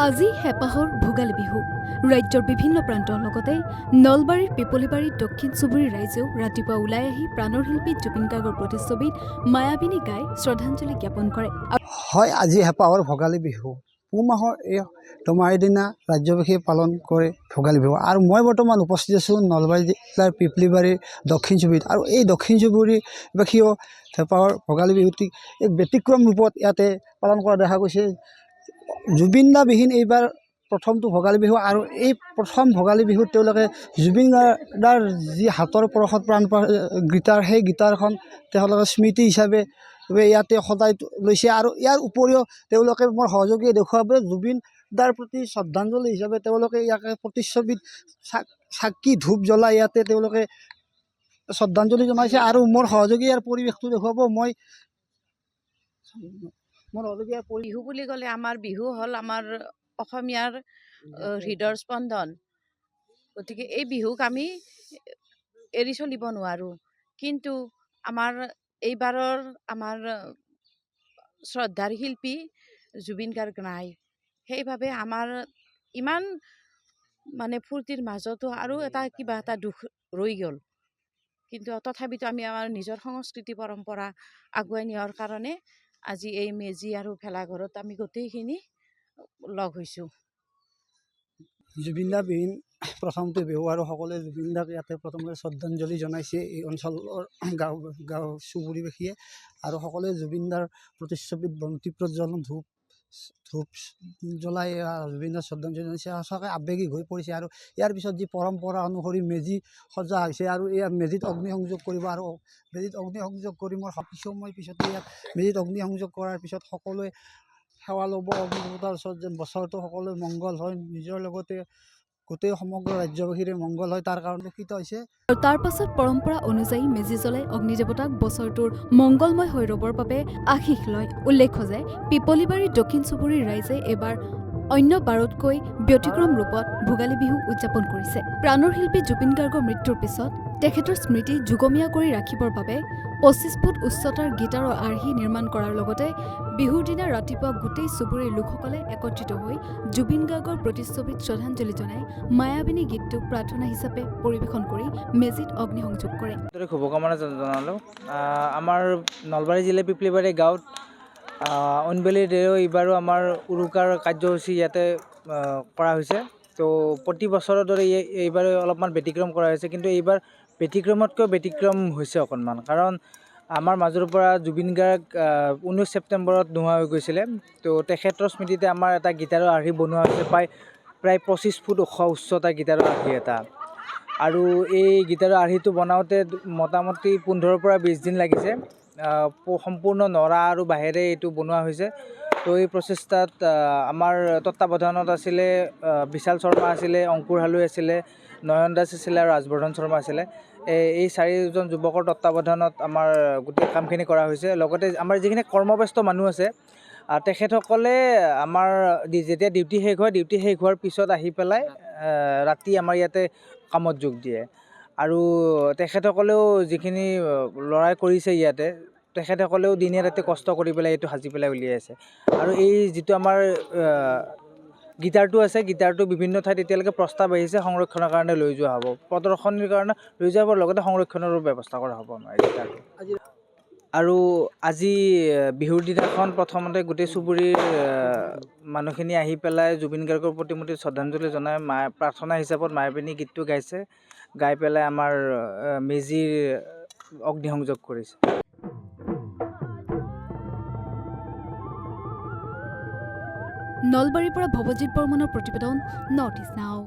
আজি হেঁপাহৰ ভোগালী বিহু ৰাজ্যৰ বিভিন্ন প্ৰান্তৰ লগতে নলবাৰীৰ পিপলিবাৰীৰ দক্ষিণ চুবুৰীৰ ৰাইজেও ৰাতিপুৱা ওলাই আহি প্ৰাণৰ শিল্পী জুবিন গাৰ্গৰ প্ৰতিচ্ছবিত মায়াবিনী গাই শ্ৰদ্ধাঞ্জলি জ্ঞাপন কৰে। হয়, আজি হেঁপাহৰ ভোগালী বিহু পুহ মাহৰ এই দোমাহীৰ দিনা ৰাজ্যবাসীয়ে পালন কৰে ভোগালী বিহু। আৰু মই বৰ্তমান উপস্থিত আছোঁ নলবাৰী জিলাৰ পিপলিবাৰীৰ দক্ষিণ চুবুৰীত। আৰু এই দক্ষিণ চুবুৰীবাসীয়েও হেঁপাহৰ ভোগালী বিহুটি এক ব্যতিক্ৰম ৰূপত ইয়াতে পালন কৰা দেখা গৈছে। জুবিন দাবিহীন এইবাৰ প্ৰথমটো ভোগালী বিহু, আৰু এই প্ৰথম ভোগালী বিহুত তেওঁলোকে জুবিন দাৰ যি হাতৰ পৰশত প্ৰাণ গীটাৰ, সেই গীটাৰখন তেওঁলোকে স্মৃতি হিচাপে ইয়াতে সদায় লৈছে। আৰু ইয়াৰ উপৰিও তেওঁলোকে মোৰ সহযোগীয়ে দেখুৱাব জুবিন দাৰ প্ৰতি শ্ৰদ্ধাঞ্জলি হিচাপে তেওঁলোকে ইয়াকে প্ৰতিচ্ছবিত চাকি ধূপ জ্বলাই ইয়াতে তেওঁলোকে শ্ৰদ্ধাঞ্জলি জনাইছে। আৰু মোৰ সহযোগী ইয়াৰ পৰিৱেশটো দেখুৱাব। বিহু বুলি ক'লে আমাৰ বিহু হ'ল আমাৰ অসমীয়াৰ হৃদয়ৰ স্পন্দন। গতিকে এই বিহুক আমি এৰি চলিব নোৱাৰোঁ। কিন্তু আমাৰ এইবাৰৰ আমাৰ শ্ৰদ্ধাৰ শিল্পী জুবিন গাৰ্গ নাই, সেইবাবে আমাৰ ইমান ফূৰ্তিৰ মাজতো আৰু কিবা এটা দুখ ৰৈ গ'ল। কিন্তু তথাপিতো আমি আমাৰ নিজৰ সংস্কৃতি পৰম্পৰা আগুৱাই নিয়াৰ কাৰণে আজি এই মেজি আৰু ভেলাঘৰত আমি গোটেইখিনি লগ হৈছোঁ। জুবিন দাবিহীন প্ৰথমটো বিহু, আৰু সকলোৱে জুবিন দাক ইয়াতে প্ৰথমতে শ্ৰদ্ধাঞ্জলি জনাইছে এই অঞ্চলৰ গাঁও চুবুৰীবাসীয়ে। আৰু সকলোৱে জুবিন দাৰ প্ৰতিচ্ছবিত বন্তি প্ৰজ্বলন ধূপ জ্বলাই জুবিন দাক শ্ৰদ্ধাঞ্জলি জনাইছে। সঁচাকৈ আৱেগিক হৈ পৰিছে। আৰু ইয়াৰ পিছত যি পৰম্পৰা অনুসৰি মেজি সজা হৈছে, আৰু এই মেজিত অগ্নিসংযোগ কৰিব। আৰু মেজিত অগ্নিসংযোগ কৰি মই পিছতে ইয়াত মেজিত অগ্নিসংযোগ কৰাৰ পিছত সকলোৱে সেৱা ল'ব অগ্নিদেৱতাৰ ওচৰত, যেন বছৰটো সকলোৱে মংগল হয়, নিজৰ লগতে গোটেই সমগ্ৰ ৰাজ্যবাসীৰে মংগল হয়, তাৰ কাৰণে কৃত হৈছে। আৰু তাৰ পাছত পৰম্পৰা অনুযায়ী মেজি জ্বলাই অগ্নিদেৱতাক বছৰটোৰ মংগলময় হৈ ৰবৰ বাবে আশীষ লয়। উল্লেখ্য যে পিপলিবাৰীৰ দক্ষিণ চুবুৰীৰ ৰাইজে এইবাৰ অন্য বাৰতকৈ ব্যতিক্ৰম ৰূপত ভোগালী বিহু উদযাপন কৰিছে। প্ৰাণৰ শিল্পী জুবিন গাৰ্গৰ মৃত্যুৰ পিছত তেখেতৰ স্মৃতি যুগমীয়া কৰি ৰাখিবৰ বাবে 25 ফুট উচ্চতাৰ গীটাৰৰ আৰ্হি নিৰ্মাণ কৰাৰ লগতে বিহুৰ দিনা ৰাতিপুৱা গোটেই চুবুৰীৰ লোকসকলে একত্ৰিত হৈ জুবিন গাৰ্গৰ প্ৰতিচ্ছবিত শ্ৰদ্ধাঞ্জলি জনাই মায়াবিনী গীতটোক প্ৰাৰ্থনা হিচাপে পৰিৱেশন কৰি মেজিত অগ্নিসংযোগ কৰে। শুভকামনা জনালোঁ। আমাৰ নলবাৰী জিলাৰ পিপলিবাৰী গাঁৱত অনবেলিৰ দেও এইবাৰো আমাৰ উৰুকাৰ কাৰ্যসূচী ইয়াতে কৰা হৈছে। তো প্ৰতি বছৰৰ দৰে এইবাৰ অলপমান ব্যতিক্ৰম কৰা হৈছে, কিন্তু এইবাৰ ব্যতিক্ৰমতকৈ ব্যতিক্ৰম হৈছে অকণমান। কাৰণ আমাৰ মাজৰ পৰা জুবিন গাৰ্গ 19 ছেপ্টেম্বৰত নোহোৱা হৈ গৈছিলে। তো তেখেতৰ স্মৃতিতে আমাৰ এটা গীটাৰৰ আৰ্হি বনোৱা হৈছে, প্ৰায় 25 ফুট ওখ উচ্চতাৰ গীটাৰৰ আৰ্হি এটা। আৰু এই গীটাৰৰ আৰ্হিটো বনাওঁতে মোটামুটি 15 পৰা 20 দিন লাগিছে। সম্পূৰ্ণ নৰা আৰু বাঁহেৰে এইটো বনোৱা হৈছে। তো এই প্ৰচেষ্টাত আমাৰ তত্বাৱধানত আছিলে বিশাল শৰ্মা আছিলে, অংকুৰ হালৈ আছিলে, নয়ন দাস আছিলে আৰু ৰাজবৰ্ধন শৰ্মা আছিলে। এই 4জন যুৱকৰ তত্বাৱধানত আমাৰ গোটেই কামখিনি কৰা হৈছে। লগতে আমাৰ যিখিনি কৰ্মব্যস্ত মানুহ আছে তেখেতসকলে আমাৰ যেতিয়া ডিউটি শেষ হয়, ডিউটি শেষ হোৱাৰ পিছত আহি পেলাই ৰাতি আমাৰ ইয়াতে কামত যোগ দিয়ে। আৰু তেখেতসকলেও যিখিনি ল'ৰাই কৰিছে ইয়াতে, তেখেতসকলেও দিনে ৰাতি কষ্ট কৰি পেলাই এইটো সাজি পেলাই উলিয়াইছে। আৰু এই যিটো আমাৰ গীটাৰটো আছে, গীটাৰটো বিভিন্ন ঠাইত এতিয়ালৈকে প্ৰস্তাৱ আহিছে সংৰক্ষণৰ কাৰণে লৈ যোৱা হ'ব, প্ৰদৰ্শনীৰ কাৰণে লৈ যাব, লগতে সংৰক্ষণৰো ব্যৱস্থা কৰা হ'ব আমাৰ গীটাৰটো। আৰু আজি বিহুৰ দিনাখন প্ৰথমতে গোটেই চুবুৰীৰ মানুহখিনি আহি পেলাই জুবিন গাৰ্গৰ প্ৰতিমূৰ্তিত শ্ৰদ্ধাঞ্জলি জনাই প্ৰাৰ্থনা হিচাপত মায়াবিনী গীতটো গাইছে, গাই পেলাই আমাৰ মেজিৰ অগ্নিসংযোগ কৰিছে। নলবাৰীৰ পৰা ভৱজিৎ বৰ্মনৰ প্ৰতিবেদন, নৰ্থ ইষ্ট নাও।